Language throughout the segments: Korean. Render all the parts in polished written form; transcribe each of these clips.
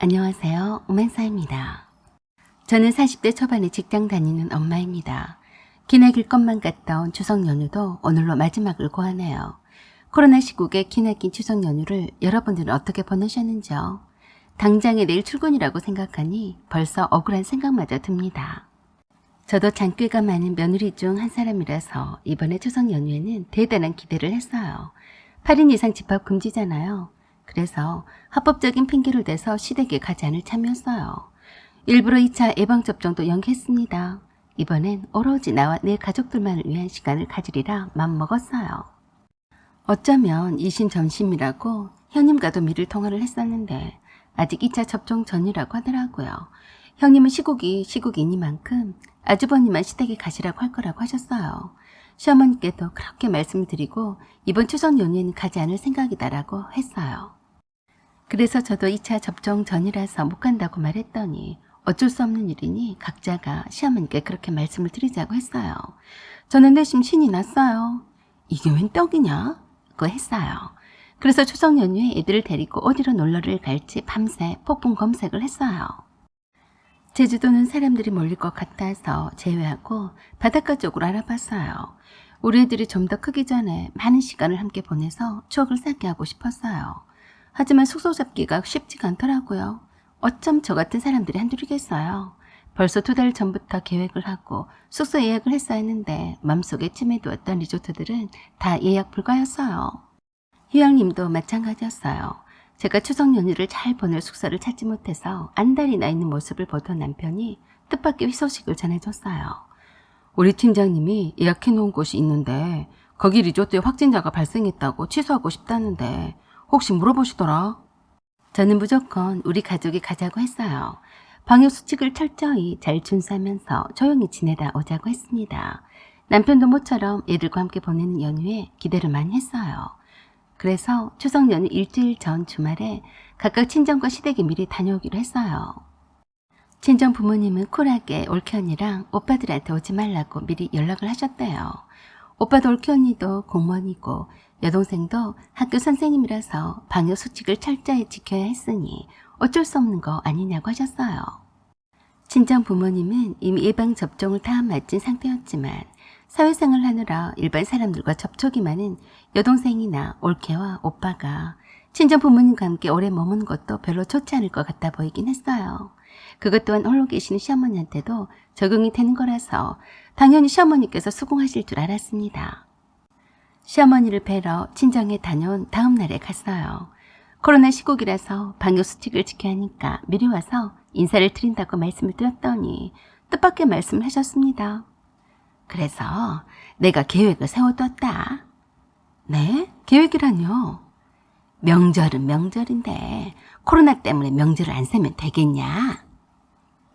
안녕하세요. 오만사입니다. 저는 40대 초반에 직장 다니는 엄마입니다. 기나길 것만 같던 추석 연휴도 오늘로 마지막을 고하네요. 코로나 시국에 기나긴 추석 연휴를 여러분들은 어떻게 보내셨는지요? 당장에 내일 출근이라고 생각하니 벌써 억울한 생각마저 듭니다. 저도 잔꾀가 많은 며느리 중 한 사람이라서 이번에 추석 연휴에는 대단한 기대를 했어요. 8인 이상 집합 금지잖아요. 그래서 합법적인 핑계를 대서 시댁에 가지 않을 참이었어요. 일부러 2차 예방접종도 연기했습니다. 이번엔 오로지 나와 내 가족들만을 위한 시간을 가지리라 맘먹었어요. 어쩌면 이심전심이라고 형님과도 미리 통화를 했었는데 아직 2차 접종 전이라고 하더라고요. 형님은 시국이니만큼 아주버님만 시댁에 가시라고 할 거라고 하셨어요. 시어머니께도 그렇게 말씀을 드리고 이번 추석 연휴에는 가지 않을 생각이다라고 했어요. 그래서 저도 2차 접종 전이라서 못 간다고 말했더니 어쩔 수 없는 일이니 각자가 시어머니께 그렇게 말씀을 드리자고 했어요. 저는 내심 신이 났어요. 이게 웬 떡이냐? 고 했어요. 그래서 추석 연휴에 애들을 데리고 어디로 놀러를 갈지 밤새 폭풍 검색을 했어요. 제주도는 사람들이 몰릴 것 같아서 제외하고 바닷가 쪽으로 알아봤어요. 우리 애들이 좀 더 크기 전에 많은 시간을 함께 보내서 추억을 쌓게 하고 싶었어요. 하지만 숙소 잡기가 쉽지가 않더라고요. 어쩜 저 같은 사람들이 한둘이겠어요. 벌써 2달 전부터 계획을 하고 숙소 예약을 했어야 했는데 맘속에 찜해두었던 리조트들은 다 예약 불가였어요. 휴양림도 마찬가지였어요. 제가 추석 연휴를 잘 보낼 숙소를 찾지 못해서 안달이 나 있는 모습을 보던 남편이 뜻밖의 희소식을 전해줬어요. 우리 팀장님이 예약해 놓은 곳이 있는데 거기 리조트에 확진자가 발생했다고 취소하고 싶다는데 혹시 물어보시더라. 저는 무조건 우리 가족이 가자고 했어요. 방역수칙을 철저히 잘 준수하면서 조용히 지내다 오자고 했습니다. 남편도 모처럼 애들과 함께 보내는 연휴에 기대를 많이 했어요. 그래서 추석 연휴 일주일 전 주말에 각각 친정과 시댁에 미리 다녀오기로 했어요. 친정 부모님은 쿨하게 올케 언니랑 오빠들한테 오지 말라고 미리 연락을 하셨대요. 오빠도 올케 언니도 공무원이고 여동생도 학교 선생님이라서 방역수칙을 철저히 지켜야 했으니 어쩔 수 없는 거 아니냐고 하셨어요. 친정 부모님은 이미 예방접종을 다 맞은 상태였지만 사회생활을 하느라 일반 사람들과 접촉이 많은 여동생이나 올케와 오빠가 친정 부모님과 함께 오래 머무는 것도 별로 좋지 않을 것 같아 보이긴 했어요. 그것 또한 홀로 계시는 시어머니한테도 적용이 되는 거라서 당연히 시어머니께서 수긍하실 줄 알았습니다. 시어머니를 뵈러 친정에 다녀온 다음 날에 갔어요. 코로나 시국이라서 방역수칙을 지켜야 하니까 미리 와서 인사를 드린다고 말씀을 드렸더니 뜻밖의 말씀을 하셨습니다. 그래서 내가 계획을 세워뒀다. 네? 계획이라뇨? 명절은 명절인데 코로나 때문에 명절을 안 세면 되겠냐?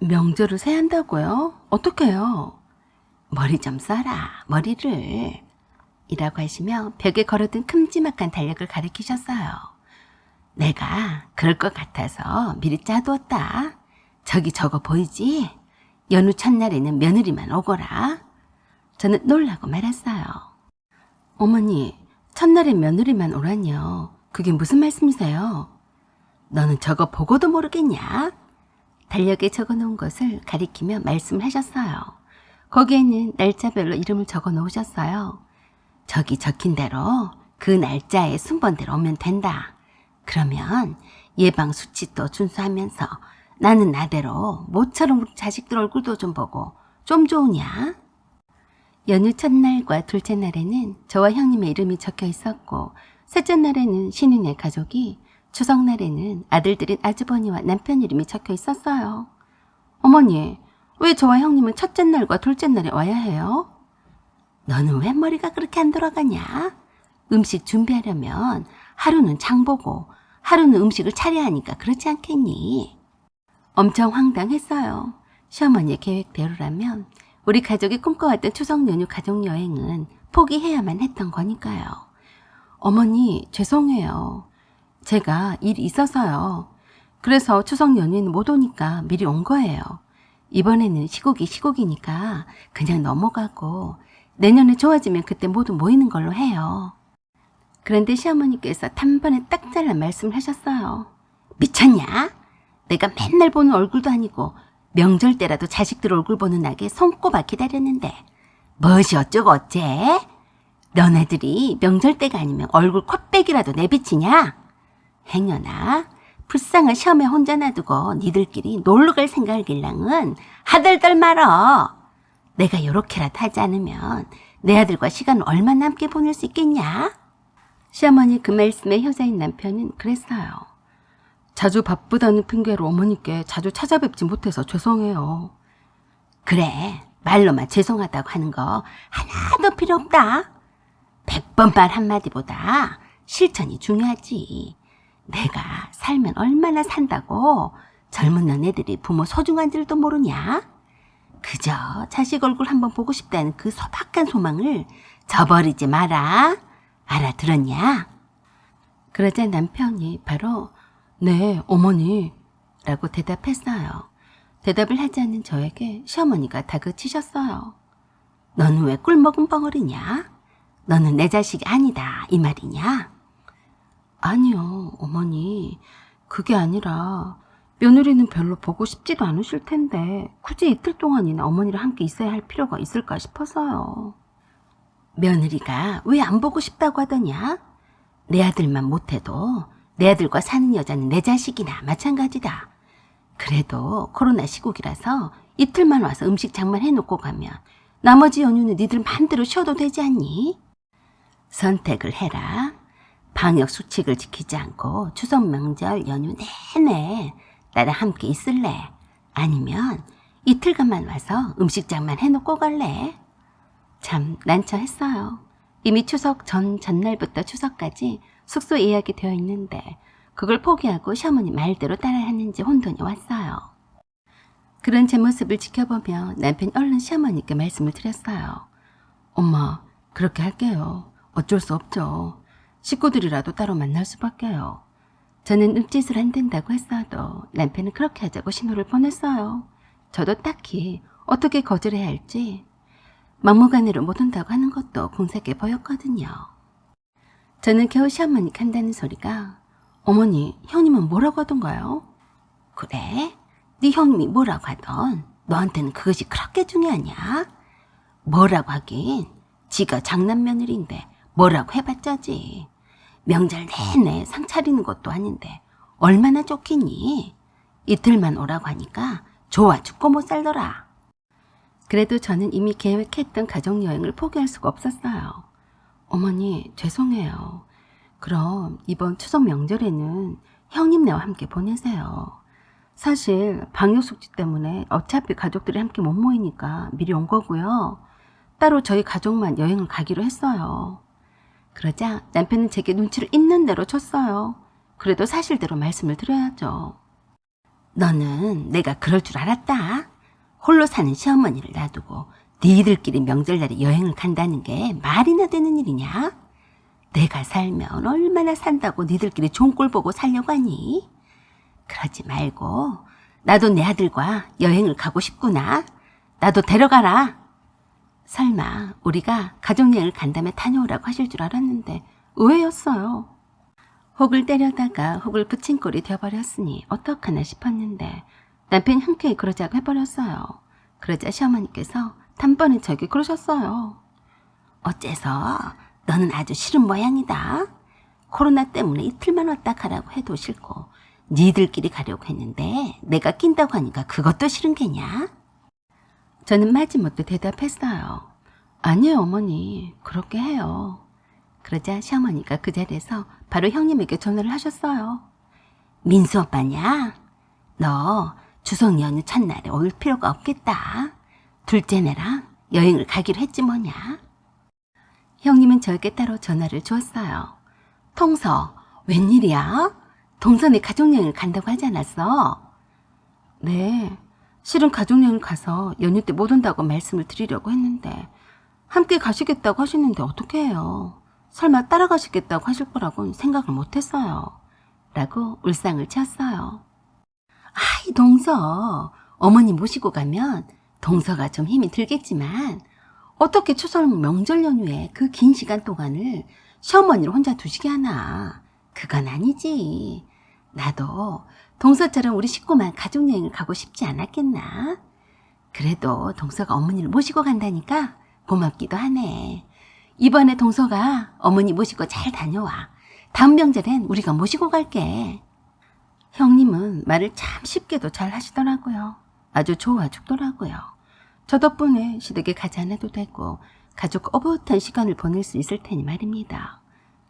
명절을 세야 한다고요? 어떻게 해요? 머리 좀 써라, 머리를. 이라고 하시며 벽에 걸어둔 큼지막한 달력을 가리키셨어요. 내가 그럴 것 같아서 미리 짜두었다. 저기 저거 보이지? 연휴 첫날에는 며느리만 오거라. 저는 놀라고 말았어요. 어머니, 첫날에 며느리만 오라뇨. 그게 무슨 말씀이세요? 너는 저거 보고도 모르겠냐? 달력에 적어놓은 것을 가리키며 말씀을 하셨어요. 거기에는 날짜별로 이름을 적어 놓으셨어요. 저기 적힌 대로 그 날짜에 순번대로 오면 된다. 그러면 예방수칙도 준수하면서 나는 나대로 모처럼 우리 자식들 얼굴도 좀 보고 좀 좋으냐? 연휴 첫날과 둘째 날에는 저와 형님의 이름이 적혀 있었고 셋째 날에는 신인의 가족이 추석날에는 아들들인 아주버니와 남편 이름이 적혀 있었어요. 어머니, 왜 저와 형님은 첫째 날과 둘째 날에 와야 해요? 너는 왜 머리가 그렇게 안 돌아가냐? 음식 준비하려면 하루는 장 보고 하루는 음식을 차려야 하니까 그렇지 않겠니? 엄청 황당했어요. 시어머니의 계획대로라면 우리 가족이 꿈꿔왔던 추석 연휴 가족여행은 포기해야만 했던 거니까요. 어머니, 죄송해요. 제가 일이 있어서요. 그래서 추석 연휴에는 못 오니까 미리 온 거예요. 이번에는 시국이니까 그냥 넘어가고 내년에 좋아지면 그때 모두 모이는 걸로 해요. 그런데 시어머니께서 단번에 딱 잘라 말씀을 하셨어요. 미쳤냐? 내가 맨날 보는 얼굴도 아니고 명절 때라도 자식들 얼굴 보는 날에 손꼽아 기다렸는데 무엇이 어쩌고 어째? 너네들이 명절 때가 아니면 얼굴 콧배기라도 내비치냐? 행여나 불쌍한 시험에 혼자 놔두고 니들끼리 놀러 갈 생각을 길랑은 하들들 말어. 내가 요렇게라도 하지 않으면 내 아들과 시간을 얼마나 함께 보낼 수 있겠냐? 시어머니 그 말씀에 효자인 남편은 그랬어요. 자주 바쁘다는 핑계로 어머니께 자주 찾아뵙지 못해서 죄송해요. 그래, 말로만 죄송하다고 하는 거 하나도 필요 없다. 100번 말 한마디보다 실천이 중요하지. 내가 살면 얼마나 산다고 젊은 너네들이 부모 소중한 줄도 모르냐? 그저 자식 얼굴 한번 보고 싶다는 그 소박한 소망을 저버리지 마라. 알아들었냐? 그러자 남편이 바로 네, 어머니 라고 대답했어요. 대답을 하지 않는 저에게 시어머니가 다그치셨어요. 너는 왜 꿀먹은 벙어리냐? 너는 내 자식이 아니다 이 말이냐? 아니요, 어머니. 그게 아니라 며느리는 별로 보고 싶지도 않으실 텐데 굳이 이틀 동안이나 어머니랑 함께 있어야 할 필요가 있을까 싶어서요. 며느리가 왜 안 보고 싶다고 하더냐? 내 아들만 못해도 내 아들과 사는 여자는 내 자식이나 마찬가지다. 그래도 코로나 시국이라서 이틀만 와서 음식 장만 해놓고 가면 나머지 연휴는 니들 마음대로 쉬어도 되지 않니? 선택을 해라. 방역 수칙을 지키지 않고 추석 명절 연휴 내내 나랑 함께 있을래? 아니면 이틀간만 와서 음식장만 해놓고 갈래? 참 난처했어요. 이미 추석 전날부터 추석까지 숙소 예약이 되어 있는데 그걸 포기하고 시어머니 말대로 따라야 하는지 혼돈이 왔어요. 그런 제 모습을 지켜보며 남편이 얼른 시어머니께 말씀을 드렸어요. 엄마, 그렇게 할게요. 어쩔 수 없죠. 식구들이라도 따로 만날 수밖에요. 저는 눈짓을 안 된다고 했어도 남편은 그렇게 하자고 신호를 보냈어요. 저도 딱히 어떻게 거절해야 할지 막무가내로 못 온다고 하는 것도 공색해 보였거든요. 저는 겨우 시어머니가 한다는 소리가 어머니, 형님은 뭐라고 하던가요? 그래? 네 형님이 뭐라고 하던 너한테는 그것이 그렇게 중요하냐? 뭐라고 하긴 지가 장남 며느리인데 뭐라고 해봤자지. 명절 내내 상 차리는 것도 아닌데 얼마나 좋겠니? 이틀만 오라고 하니까 좋아 죽고 못 살더라. 그래도 저는 이미 계획했던 가족여행을 포기할 수가 없었어요. 어머니, 죄송해요. 그럼 이번 추석 명절에는 형님네와 함께 보내세요. 사실 방역수칙 때문에 어차피 가족들이 함께 못 모이니까 미리 온 거고요. 따로 저희 가족만 여행을 가기로 했어요. 그러자 남편은 제게 눈치를 있는 대로 쳤어요. 그래도 사실대로 말씀을 드려야죠. 너는 내가 그럴 줄 알았다. 홀로 사는 시어머니를 놔두고 니들끼리 명절날에 여행을 간다는 게 말이나 되는 일이냐? 내가 살면 얼마나 산다고 니들끼리 좋은 꼴 보고 살려고 하니? 그러지 말고 나도 내 아들과 여행을 가고 싶구나. 나도 데려가라. 설마 우리가 가족여행을 간다며 다녀오라고 하실 줄 알았는데 의외였어요. 혹을 때려다가 혹을 붙인 꼴이 되어버렸으니 어떡하나 싶었는데 남편이 흔쾌히 그러자고 해버렸어요. 그러자 시어머니께서 단번에 저에게 그러셨어요. 어째서 너는 아주 싫은 모양이다. 코로나 때문에 이틀만 왔다 가라고 해도 싫고 니들끼리 가려고 했는데 내가 낀다고 하니까 그것도 싫은 게냐? 저는 마지못해 대답했어요. 아니에요 어머니, 그렇게 해요. 그러자 시어머니가 그 자리에서 바로 형님에게 전화를 하셨어요. 민수 오빠냐? 너 추석 연휴 첫날에 올 필요가 없겠다. 둘째네랑 여행을 가기로 했지 뭐냐? 형님은 저에게 따로 전화를 주었어요. 통서, 웬일이야? 동선에 가족여행을 간다고 하지 않았어? 네, 실은 가족여행을 가서 연휴 때 못 온다고 말씀을 드리려고 했는데 함께 가시겠다고 하시는데 어떻게 해요? 설마 따라가시겠다고 하실 거라고는 생각을 못했어요. 라고 울상을 쳤어요. 아이 동서, 어머니 모시고 가면 동서가 좀 힘이 들겠지만 어떻게 추석 명절 연휴에 그 긴 시간 동안을 시어머니를 혼자 두시게 하나. 그건 아니지. 나도 동서처럼 우리 식구만 가족여행을 가고 싶지 않았겠나? 그래도 동서가 어머니를 모시고 간다니까 고맙기도 하네. 이번에 동서가 어머니 모시고 잘 다녀와. 다음 명절엔 우리가 모시고 갈게. 형님은 말을 참 쉽게도 잘 하시더라고요. 아주 좋아 죽더라고요. 저 덕분에 시댁에 가지 않아도 되고 가족과 오붓한 시간을 보낼 수 있을 테니 말입니다.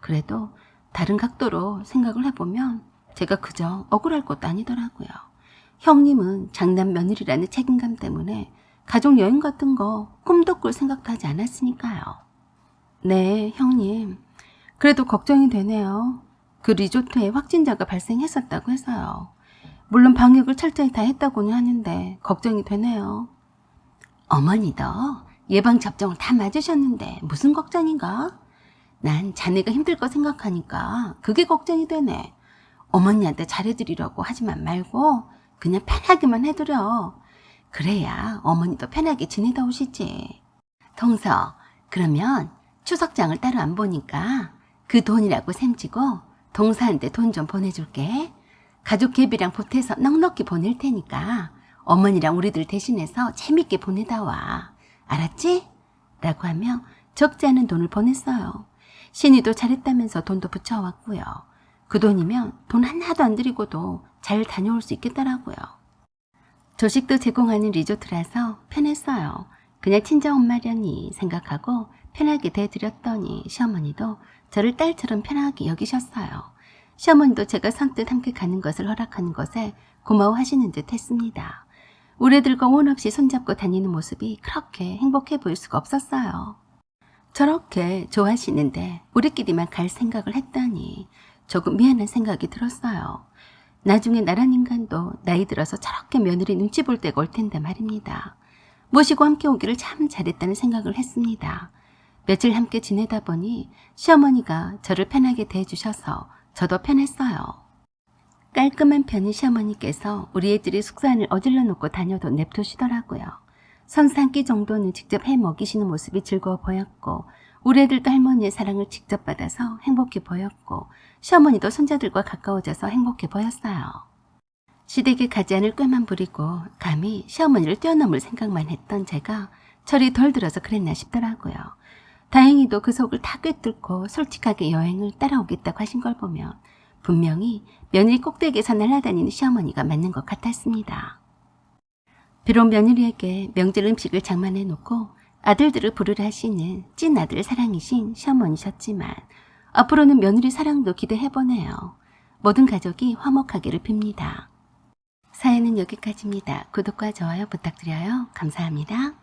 그래도 다른 각도로 생각을 해보면 제가 그저 억울할 것도 아니더라고요. 형님은 장남 며느리라는 책임감 때문에 가족 여행 같은 거 꿈도 꿀 생각도 하지 않았으니까요. 네, 형님. 그래도 걱정이 되네요. 그 리조트에 확진자가 발생했었다고 해서요. 물론 방역을 철저히 다 했다고는 하는데 걱정이 되네요. 어머니도 예방접종을 다 맞으셨는데 무슨 걱정인가? 난 자네가 힘들 거 생각하니까 그게 걱정이 되네. 어머니한테 잘해드리려고 하지만 말고 그냥 편하게만 해드려. 그래야 어머니도 편하게 지내다 오시지. 동서, 그러면 추석장을 따로 안 보니까 그 돈이라고 셈치고 동서한테 돈 좀 보내줄게. 가족 계비랑 보태서 넉넉히 보낼 테니까 어머니랑 우리들 대신해서 재밌게 보내다 와. 알았지? 라고 하며 적지 않은 돈을 보냈어요. 신이도 잘했다면서 돈도 붙여왔고요. 그 돈이면 돈 하나도 안 들이고도 잘 다녀올 수 있겠더라고요. 조식도 제공하는 리조트라서 편했어요. 그냥 친정엄마려니 생각하고 편하게 대드렸더니 시어머니도 저를 딸처럼 편하게 여기셨어요. 시어머니도 제가 선뜻 함께 가는 것을 허락하는 것에 고마워하시는 듯 했습니다. 우리 애들과 원 없이 손잡고 다니는 모습이 그렇게 행복해 보일 수가 없었어요. 저렇게 좋아하시는데 우리끼리만 갈 생각을 했다니 조금 미안한 생각이 들었어요. 나중에 나란 인간도 나이 들어서 저렇게 며느리 눈치 볼 때가 올 텐데 말입니다. 모시고 함께 오기를 참 잘했다는 생각을 했습니다. 며칠 함께 지내다 보니 시어머니가 저를 편하게 대해주셔서 저도 편했어요. 깔끔한 편인 시어머니께서 우리 애들이 숙소안을 어질러 놓고 다녀도 냅두시더라고요. 선수 한 끼 정도는 직접 해 먹이시는 모습이 즐거워 보였고 우리 애들도 할머니의 사랑을 직접 받아서 행복해 보였고 시어머니도 손자들과 가까워져서 행복해 보였어요. 시댁에 가지 않을 꾀만 부리고 감히 시어머니를 뛰어넘을 생각만 했던 제가 철이 덜 들어서 그랬나 싶더라고요. 다행히도 그 속을 다 꿰뚫고 솔직하게 여행을 따라오겠다고 하신 걸 보면 분명히 며느리 꼭대기에서 날아다니는 시어머니가 맞는 것 같았습니다. 비록 며느리에게 명절 음식을 장만해 놓고 아들들을 부르려 하시는 찐 아들 사랑이신 시어머니셨지만 앞으로는 며느리 사랑도 기대해보네요. 모든 가족이 화목하기를 빕니다. 사연은 여기까지입니다. 구독과 좋아요 부탁드려요. 감사합니다.